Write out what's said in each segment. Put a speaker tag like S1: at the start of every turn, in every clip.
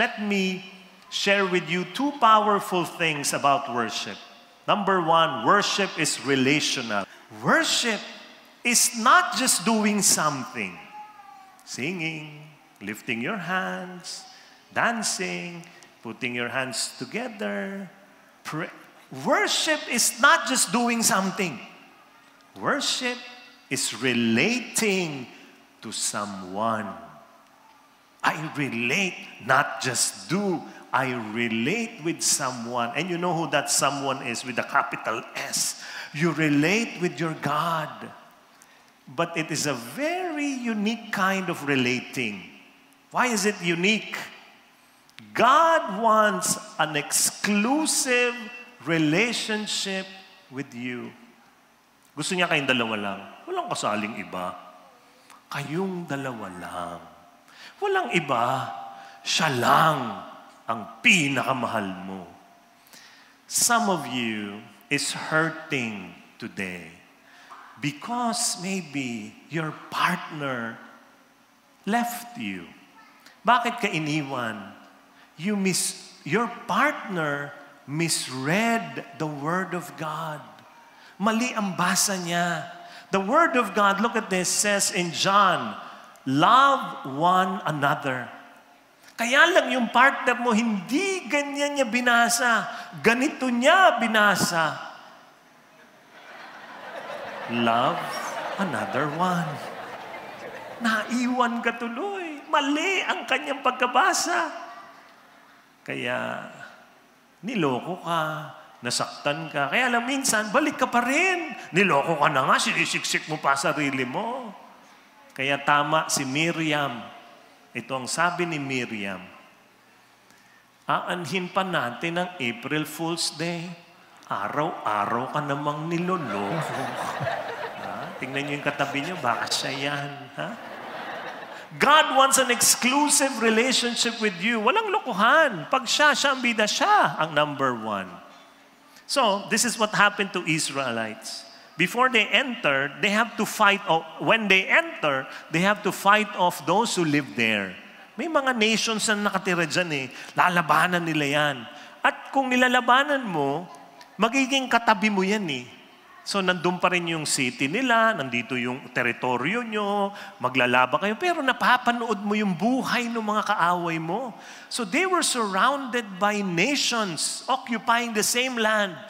S1: Let me share with you two powerful things about worship. Number one, worship is relational. Worship is not just doing something. Singing, lifting your hands, dancing, putting your hands together. Worship is not just doing something. Worship is relating to someone. I relate, not just do. I relate with someone. And you know who that someone is with a capital S. You relate with your God. But it is a very unique kind of relating. Why is it unique? God wants an exclusive relationship with you. Gusto niya kayong dalawa lang. Walang kasaling iba. Kayong dalawa lang. Walang iba. Siya lang ang pinakamahal mo. Some of you is hurting today because maybe your partner left you. Bakit ka iniwan? Your partner misread the Word of God. Mali ang basa niya. The Word of God, look at this, says in John, love one another. Kaya lang yung partner mo, hindi ganyan niya binasa. Ganito niya binasa. Love another one. Naiwan ka tuloy. Mali ang kanyang pagkabasa. Kaya, niloko ka, nasaktan ka. Kaya lang minsan, balik ka pa rin. Niloko ka na nga, sinisiksik mo pa sarili mo. Kaya tama si Miriam. Ito ang sabi ni Miriam. Aanhin pa natin ang April Fool's Day. Araw-araw ka namang niloloko. Tingnan niyo yung katabi niyo, baka siya yan. Ha? God wants an exclusive relationship with you. Walang lokohan. Pag siya ang bida, siya ang number one. So, this is what happened to Israelites. Before they enter, they have to fight. When they enter, they have to fight off those who live there. May mga nations na nakatira dyan eh. Lalabanan nila yan. At kung nilalabanan mo, magiging katabi mo yan eh. So, nandun pa rin yung city nila, nandito yung teritoryo nyo, maglalaba kayo, pero napapanood mo yung buhay ng mga kaaway mo. So, they were surrounded by nations occupying the same land.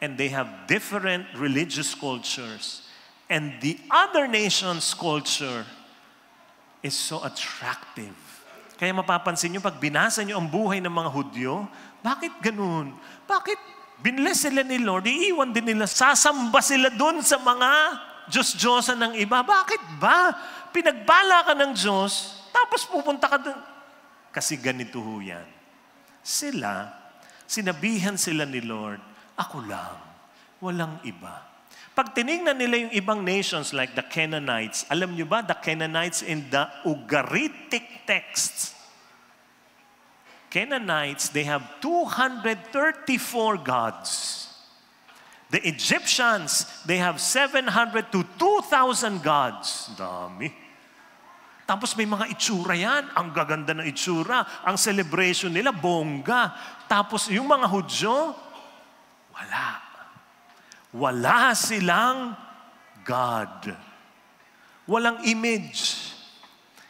S1: And they have different religious cultures. And the other nation's culture is so attractive. Kaya mapapansin nyo, pag binasa nyo ang buhay ng mga Hudyo, bakit ganun? Bakit binless sila ni Lord, iiwan din nila, sasamba sila dun sa mga Diyos-Diyosan ng iba. Bakit ba? Pinagbala ka ng Diyos, tapos pupunta ka dun. Kasi ganito ho yan. Sinabihan sila ni Lord, ako lang, walang iba. Pag tinignan nila yung ibang nations like the Canaanites, alam nyo ba, the Canaanites in the Ugaritic texts, Canaanites, they have 234 gods. The Egyptians, they have 700 to 2,000 gods. Dami. Tapos may mga itsura yan. Ang gaganda ng itsura. Ang celebration nila, bongga. Tapos yung mga Hudyo, wala. Wala silang God. Walang image.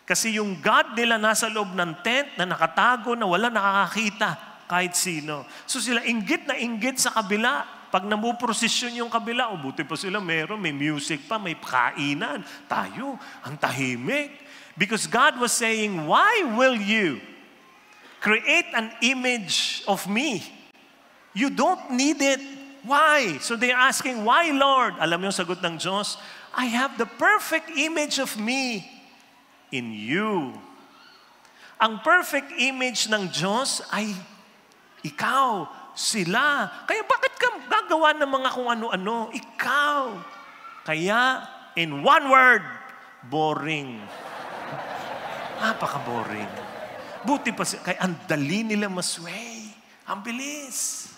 S1: Kasi yung God nila nasa loob ng tent na nakatago na wala nakakakita kahit sino. So sila inggit na inggit sa kabila. Pag namuprosesyon yung kabila, buti pa sila may music pa, may kainan. Tayo, ang tahimik. Because God was saying, why will you create an image of me? You don't need it. Why? So they're asking, why, Lord? Alam niyo yung sagot ng Diyos? I have the perfect image of me in you. Ang perfect image ng Diyos ay ikaw, sila. Kaya bakit ka gagawa ng mga kung ano-ano? Ikaw. Kaya, in one word, boring. Napaka-boring. Buti pa kaya ang dali nila masway. Ang bilis.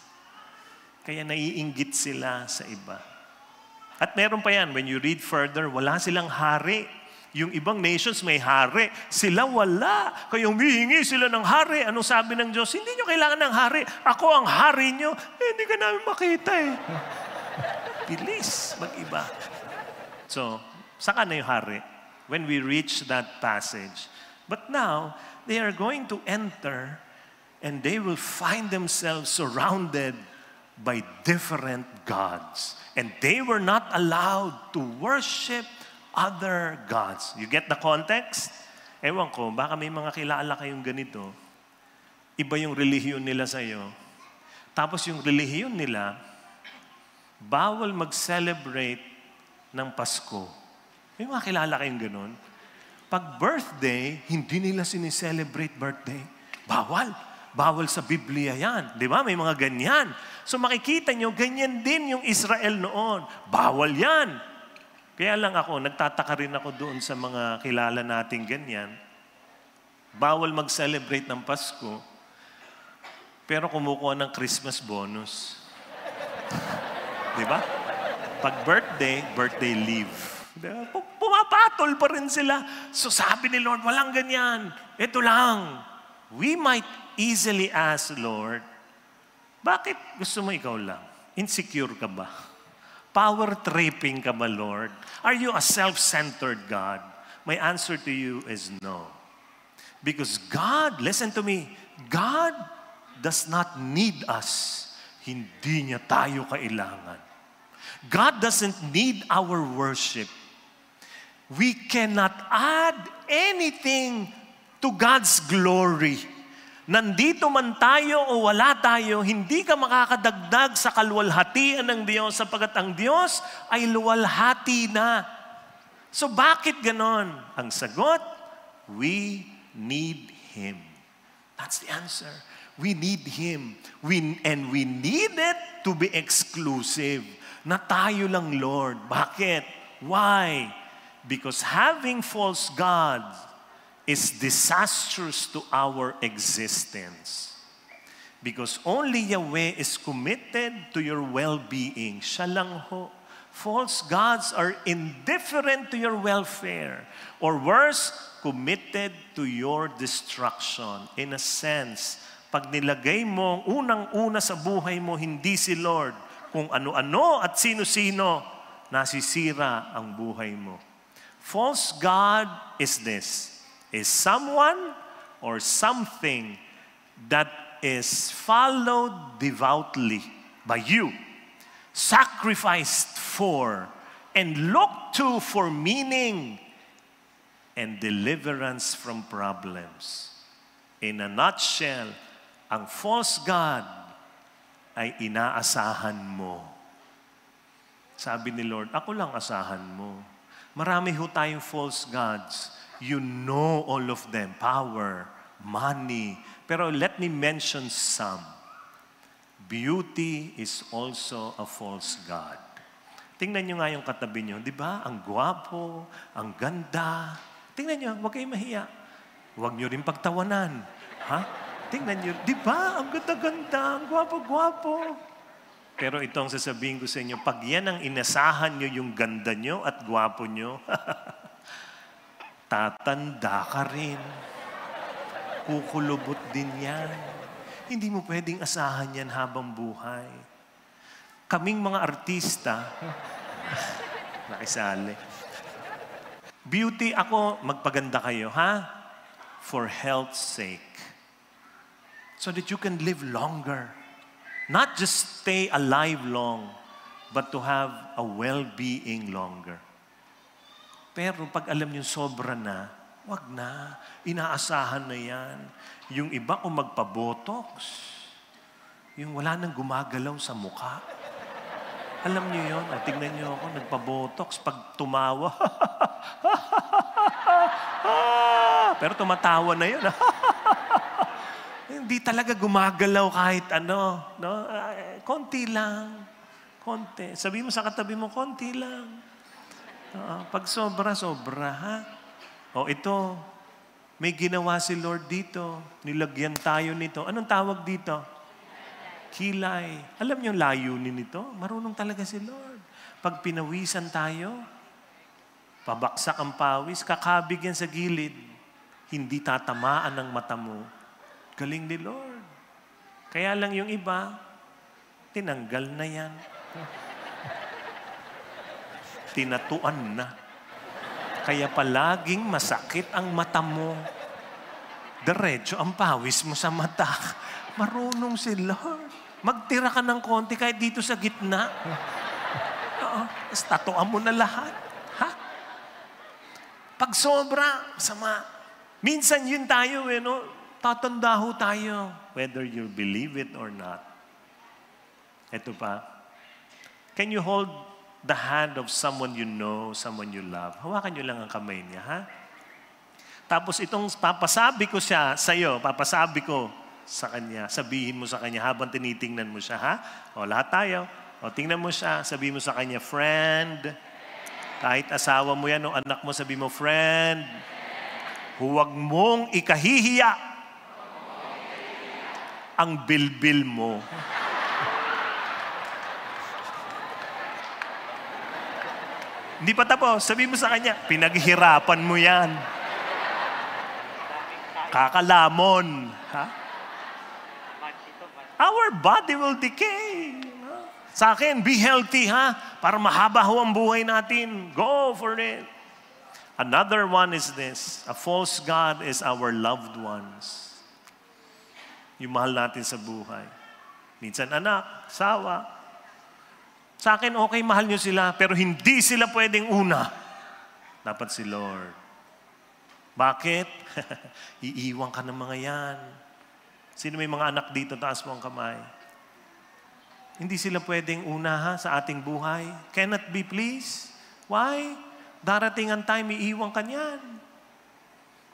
S1: Kaya naiinggit sila sa iba. At meron pa yan, when you read further, wala silang hari. Yung ibang nations may hari. Sila wala. Kaya humihingi sila ng hari. Anong sabi ng Diyos? Hindi nyo kailangan ng hari. Ako ang hari nyo. Hindi ka namin makita eh. Bilis mag-iba. So, saka na yung hari? When we reach that passage. But now, they are going to enter and they will find themselves surrounded by different gods. And they were not allowed to worship other gods. You get the context? Ewan ko, baka may mga kilala kayong ganito. Iba yung relihiyon nila sa'yo. Tapos yung relihiyon nila, bawal mag-celebrate ng Pasko. May mga kilala kayong ganun. Pag birthday, hindi nila sinicelebrate birthday. Bawal. Bawal sa Biblia yan. Di ba? May mga ganyan. So makikita nyo, ganyan din yung Israel noon. Bawal yan. Kaya lang ako, nagtataka rin ako doon sa mga kilala nating ganyan. Bawal mag-celebrate ng Pasko, pero kumukuha ng Christmas bonus. Di ba? Pag birthday, birthday leave. Diba? Pumapatol pa rin sila. So sabi ni Lord, walang ganyan. Ito lang. We might easily ask, Lord, bakit gusto mo ikaw lang? Insecure ka ba? Power-tripping ka ba, Lord? Are you a self-centered God? My answer to you is no. Because God, listen to me, God does not need us. Hindi niya tayo kailangan. God doesn't need our worship. We cannot add anything to God's glory. Nandito man tayo o wala tayo, hindi ka makakadagdag sa kaluwalhatian ng Diyos sapagkat ang Diyos ay luwalhati na. So bakit ganon? Ang sagot, we need Him. That's the answer. We need Him. And we need it to be exclusive. Na tayo lang, Lord. Bakit? Why? Because having false gods is disastrous to our existence. Because only Yahweh is committed to your well-being. Siya lang ho. False gods are indifferent to your welfare. Or worse, committed to your destruction. In a sense, pag nilagay mo, unang-una sa buhay mo, hindi si Lord, kung ano-ano at sino-sino, nasisira ang buhay mo. False God is this. Is someone or something that is followed devoutly by you, sacrificed for, and looked to for meaning and deliverance from problems. In a nutshell, ang false God ay inaasahan mo. Sabi ni Lord, ako lang asahan mo. Marami ho tayong false gods. You know all of them. Power, money. Pero let me mention some. Beauty is also a false god. Tingnan nyo nga yung katabi nyo. Di ba? Ang gwapo, ang ganda. Tingnan nyo, huwag kayong mahiya. Huwag nyo rin pagtawanan. Ha? Tingnan nyo, di ba? Ang ganda-ganda, ang gwapo-gwapo. Pero ito ang sasabihin ko sa inyo, pag yan ang inasahan nyo yung ganda nyo at gwapo nyo, tatanda ka rin. Kukulubot din yan. Hindi mo pwedeng asahan yan habang buhay. Kaming mga artista, nakisali. Beauty, ako, magpaganda kayo, ha? For health's sake. So that you can live longer. Not just stay alive long, but to have a well-being longer. Pero pag alam niyo sobra na, wag na. Inaasahan na yan. Yung iba kung magpa-botox, yung wala nang gumagalaw sa mukha. Alam niyo yun? O, tingnan niyo ako, nagpa-botox. Pag tumawa, pero tumatawa na yun. Hindi talaga gumagalaw kahit ano. No? Konti lang. Konti. Sabi mo sa katabi mo, konti lang. Pag sobra, sobra, ha? O ito, may ginawa si Lord dito. Nilagyan tayo nito. Anong tawag dito? Kilay. Alam niyo yung layunin nito? Marunong talaga si Lord. Pag pinawisan tayo, Pabaksak ang pawis, kakabig yan sa gilid. Hindi tatamaan ng mata mo. Galing ni Lord. Kaya lang yung iba, tinanggal na yan. Tinatuan na. Kaya palaging masakit ang mata mo. Diretso ang pawis mo sa mata. Marunong si Lord. Magtira ka ng konti kahit dito sa gitna. Oo. Tapos tatuan mo na lahat. Ha? Pag sobra, sama. Minsan yun tayo, no? Tatanda ho tayo. Whether you believe it or not. Ito pa. Can you hold the hand of someone you know, someone you love? Hawakan nyo lang ang kamay niya, ha? Tapos itong papasabi ko siya sa'yo, papasabi ko sa kanya, sabihin mo sa kanya habang tinitingnan mo siya, ha? O, lahat tayo. O, tingnan mo siya, sabihin mo sa kanya, friend. Kahit asawa mo yan o anak mo, sabihin mo, friend. Huwag mong ikahihiya ang bilbil mo. Hindi pa tapos. Sabihin mo sa kanya, pinaghirapan mo yan. Kakalamon. Ha? Our body will decay. Sa akin, be healthy, ha? Para mahaba ho ang buhay natin. Go for it. Another one is this. A false God is our loved ones. Yung mahal natin sa buhay. Minsan anak, sawa. Sa akin, okay, mahal nyo sila, pero hindi sila pwedeng una. Dapat si Lord. Bakit? Iiwan ka ng mga yan. Sino may mga anak dito? Taas mo ang kamay. Hindi sila pwedeng una, ha, sa ating buhay. Cannot be, please. Why? Darating ang time, iiwan ka niyan.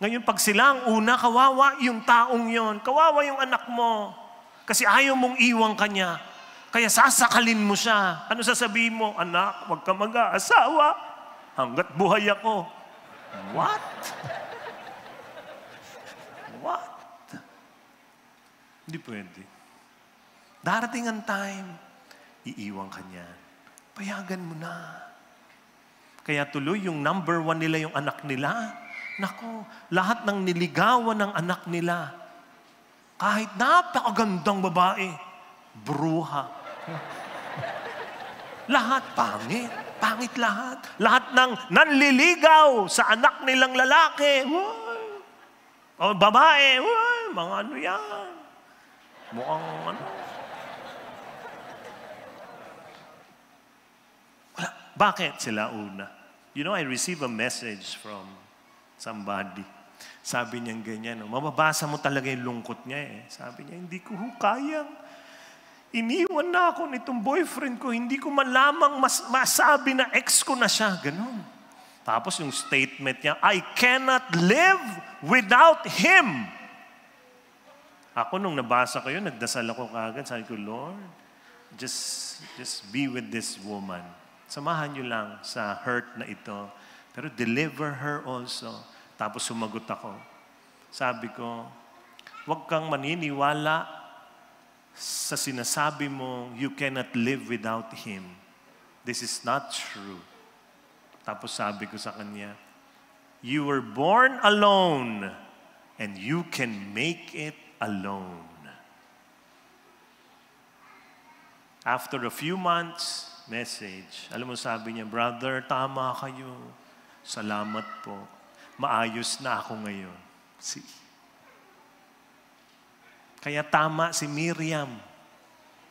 S1: Ngayon, pag sila ang una, kawawa yung taong yon. Kawawa yung anak mo. Kasi ayaw mong iwan ka niya. Kaya sasakalin mo siya. Ano sasabihin mo? Anak, huwag ka mag-aasawa. Hanggat buhay ako. What? What? Hindi pwede. Darating ang time, iiwan ka niya. Payagan mo na. Kaya tuloy yung number 1 nila yung anak nila. Nako, lahat ng niligawan ng anak nila, kahit napakagandang babae, bruha. Lahat pangit. Pangit lahat. Lahat ng nanliligaw sa anak nilang lalaki. O babae. Mga ano yan. Mukhang ano. Bakit sila una? You know, I received a message from somebody. Sabi niya ganyan, mababasa mo talaga yung lungkot niya eh. Sabi niya, hindi ko kayang. Iniwan na ako nitong boyfriend ko. Hindi ko man lamang masabi na ex ko na siya. Ganun. Tapos yung statement niya, I cannot live without him. Ako nung nabasa ko yun, nagdasal ako kagad. Sabi ko, Lord, just be with this woman. Samahan niyo lang sa hurt na ito. Pero deliver her also. Tapos sumagot ako. Sabi ko, huwag kang maniniwala sa sinasabi mo, you cannot live without him. This is not true. Tapos sabi ko sa kanya, you were born alone and you can make it alone. After a few months, message. Alam mo, sabi niya, brother, tama kayo. Salamat po. Maayos na ako ngayon. See? Kaya tama si Miriam.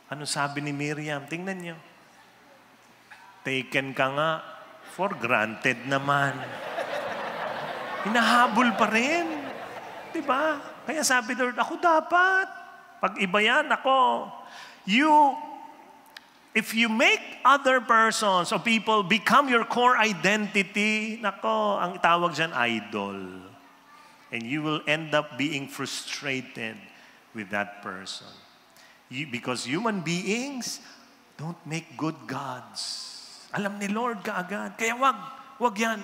S1: Ano sabi ni Miriam? Tingnan niyo. Taken ka nga, for granted naman. Hinahabol pa rin. Diba? Kaya sabi Lord, ako dapat. Pag iba yan, ako. If you make other persons or people become your core identity, nako, ang tawag dyan, idol. And you will end up being frustrated with that person. Because human beings don't make good gods. Alam ni Lord kaagad. Kaya wag yan.